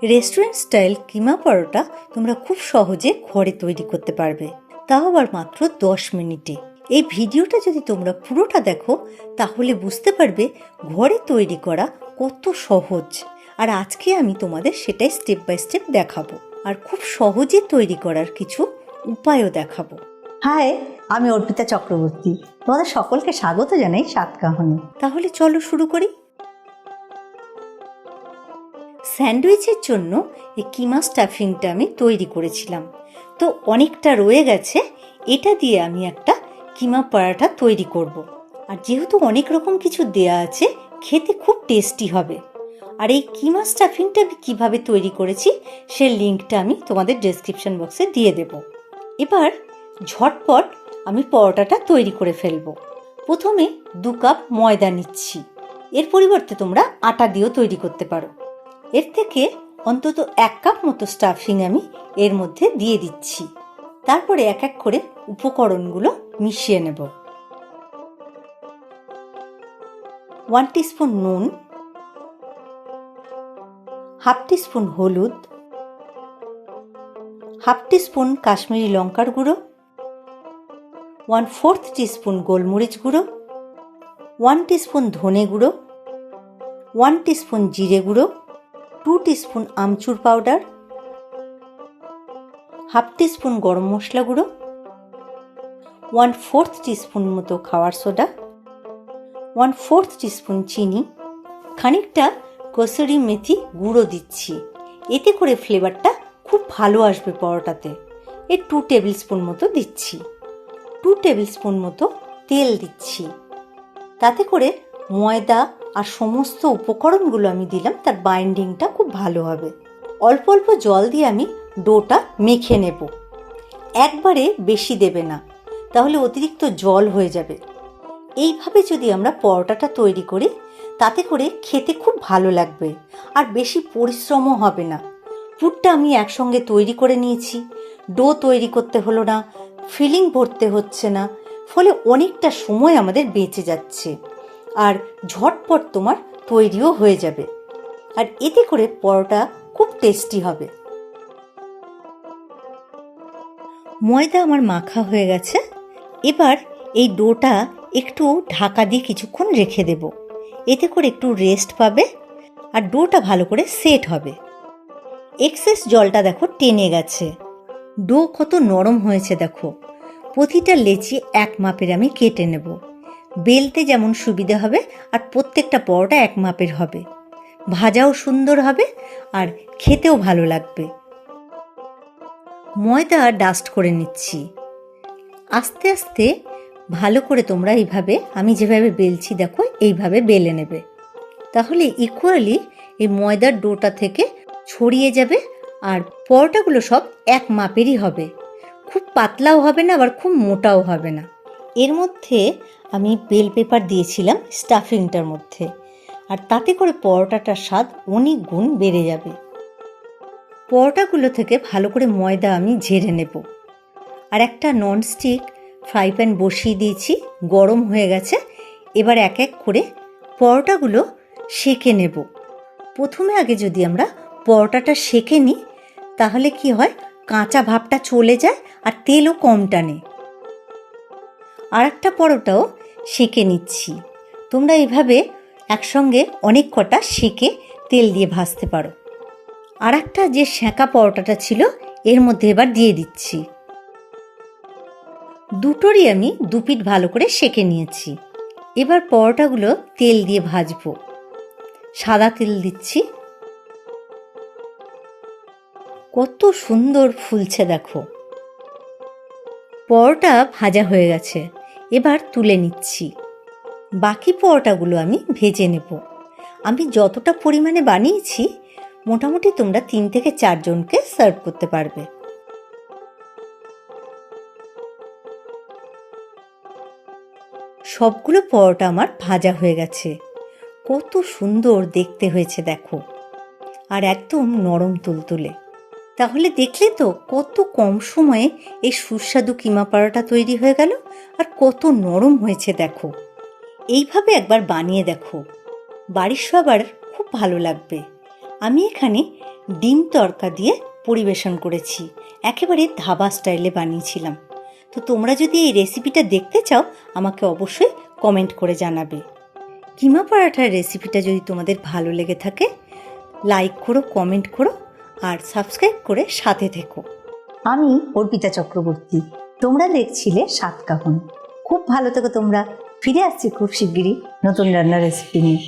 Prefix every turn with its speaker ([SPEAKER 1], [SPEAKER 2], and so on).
[SPEAKER 1] Restaurant style কিমা পরোটা তোমরা খুব সহজে ঘরে তৈরি করতে পারবে, তাও আবার মাত্র 10 মিনিটে। এই ভিডিওটা যদি তোমরা পুরোটা দেখো তাহলে বুঝতে পারবে ঘরে তৈরি করা কত সহজ। আর আজকে আমি তোমাদের সেটাই স্টেপ বাই স্টেপ দেখাবো, আর খুব সহজে তৈরি করার কিছু উপায়ও দেখাবো।
[SPEAKER 2] হাই, আমি অর্পিতা চক্রবর্তী। তোমাদের সকলকে স্বাগত জানাই স্বাদকাহনে।
[SPEAKER 1] তাহলে চলো শুরু করি। স্যান্ডউইচের জন্য এই কিমা স্টাফিংটা আমি তৈরি করেছিলাম, তো অনেকটা রয়ে গেছে। এটা দিয়ে আমি একটা কিমা পরাঠা তৈরি করব। আর যেহেতু অনেক রকম কিছু দেয়া আছে, খেতে খুব টেস্টি হবে। আর এই কিমা স্টাফিংটা আমি কীভাবে তৈরি করেছি সে লিঙ্কটা আমি তোমাদের ডেসক্রিপশন বক্সে দিয়ে দেব। এবার ঝটপট আমি পরোটাটা তৈরি করে ফেলবো। প্রথমে 2 কাপ ময়দা নিচ্ছি। এর পরিবর্তে তোমরা আটা দিয়েও তৈরি করতে পারো। এর থেকে অন্তত 1 কাপ মতো স্টাফিং আমি এর মধ্যে দিয়ে দিচ্ছি। তারপরে এক এক করে উপকরণগুলো মিশিয়ে নেব। 1 টিস্পুন নুন, হাফ টিস্পুন হলুদ, হাফ টিস্পুন কাশ্মীরি লঙ্কার গুঁড়ো, 1/4 টিস্পুন গোলমরিচ গুঁড়ো, 1 টিস্পুন ধনে গুঁড়ো, 1 টিস্পুন জিরে গুঁড়ো, 2 টিস্পুন আমচুর পাউডার, হাফ টিস্পুন গরম মশলা গুঁড়ো, 1/4 টিস্পুন মতো খাওয়ার সোডা, 1/4 টিস্পুন চিনি, খানিকটা কসুরি মেথি গুঁড়ো দিচ্ছি। এতে করে ফ্লেভারটা খুব ভালো আসবে পরোটাতে। 2 টেবিল স্পুন মতো দিচ্ছি। 2 টেবিল স্পুন মতো তেল দিচ্ছি। তাতে করে ময়দা আর সমস্ত উপকরণগুলো আমি দিলাম, তার বাইন্ডিংটা খুব ভালো হবে। অল্প অল্প জল দিয়ে আমি ডোটা মেখে নেব। একবারে বেশি দেবে না, তাহলে অতিরিক্ত জল হয়ে যাবে। এইভাবে যদি আমরা পরোটাটা তৈরি করি তাতে করে খেতে খুব ভালো লাগবে, আর বেশি পরিশ্রমও হবে না। পুরটা আমি একসঙ্গে তৈরি করে নিয়েছি, ডো তৈরি করতে হলো না, ফিলিং ভরতে হচ্ছে না, ফলে অনেকটা সময় আমাদের বেঁচে যাচ্ছে। আর ঝটপট তোমার তৈরিও হয়ে যাবে, আর এতে করে পরোটা খুব টেস্টি হবে। ময়দা আমার মাখা হয়ে গেছে। এবার এই ডোটা একটু ঢাকা দিয়ে কিছুক্ষণ রেখে দেব। এতে করে একটু রেস্ট পাবে আর ডোটা ভালো করে সেট হবে। এক্সেস জলটা দেখো টেনে গেছে। ডো কত নরম হয়েছে দেখো। প্রতিটা লেচি এক মাপের আমি কেটে নেব। বেলতে যেমন সুবিধা হবে, আর প্রত্যেকটা পরোটা এক মাপের হবে। ভাজাও সুন্দর হবে আর খেতেও ভালো লাগবে। ময়দা ডাস্ট করে নিচ্ছি। আস্তে আস্তে ভালো করে তোমরা এইভাবে, আমি যেভাবে বেলছি দেখো এইভাবে বেলে নেবে। তাহলে ইকুয়ালি এই ময়দার ডোটা থেকে ছড়িয়ে যাবে, আর পরোটাগুলো সব এক মাপেরই হবে। খুব পাতলাও হবে না, আবার খুব মোটাও হবে না। এর মধ্যে আমি বেল পেপার দিয়েছিলাম স্টাফিংটার মধ্যে, আর তাতে করে পরোটাটার স্বাদ অনেক গুণ বেড়ে যাবে। পরোটাগুলো থেকে ভালো করে ময়দা আমি ঝেড়ে নেব। আর একটা ননস্টিক ফ্রাই প্যান বসিয়ে দিয়েছি, গরম হয়ে গেছে। এবার এক এক করে পরোটাগুলো সেঁকে নেব। প্রথমে আগে যদি আমরা পরোটাটা সেঁকে নিই তাহলে কি হয়, কাঁচা ভাবটা চলে যায় আর তেলও কম টানে। আর একটা পরোটাও সেঁকে নিচ্ছি। তোমরা এভাবে একসঙ্গে অনেক কটা সেঁকে তেল দিয়ে ভাজতে পারো। আর একটা যে সেঁকা পরোটাটা ছিল এর মধ্যে এবার দিয়ে দিচ্ছি। দুটোরই আমি 2 পিঠ ভালো করে সেঁকে নিয়েছি। এবার পরোটাগুলো তেল দিয়ে ভাজবো। সাদা তেল দিচ্ছি। কত সুন্দর ফুলছে দেখো। পরোটা ভাজা হয়ে গেছে, এবার তুলে নিচ্ছি। বাকি পরোটাগুলো আমি ভেজে নেব। আমি যতটা পরিমাণে বানিয়েছি মোটামুটি তোমরা 3 থেকে 4 জনকে সার্ভ করতে পারবে। সবগুলো পরোটা আমার ভাজা হয়ে গেছে। কত সুন্দর দেখতে হয়েছে দেখো, আর একদম নরম তুলতুলে। তাহলে দেখলে তো কত কম সময়ে এই সুস্বাদু কিমা পরোটা তৈরি হয়ে গেল, আর কত নরম হয়েছে দেখো। এইভাবে একবার বানিয়ে দেখো, বাড়ির সবার খুব ভালো লাগবে। আমি এখানে ডিম তড়কা দিয়ে পরিবেশন করেছি, একেবারে ধাবা স্টাইলে বানিয়েছিলাম। তো তোমরা যদি এই রেসিপিটা দেখতে চাও আমাকে অবশ্যই কমেন্ট করে জানাবে। কিমা পরাঠার রেসিপিটা যদি তোমাদের ভালো লেগে থাকে লাইক করো, কমেন্ট করো আর সাবস্ক্রাইব করে সাথে থেকো।
[SPEAKER 2] আমি অর্পিতা চক্রবর্তী, তোমরা দেখছিলে স্বাদকাহন। খুব ভালো থেকো তোমরা। ফিরে আসছি খুব শিগগিরই নতুন রান্নার রেসিপি নিয়ে।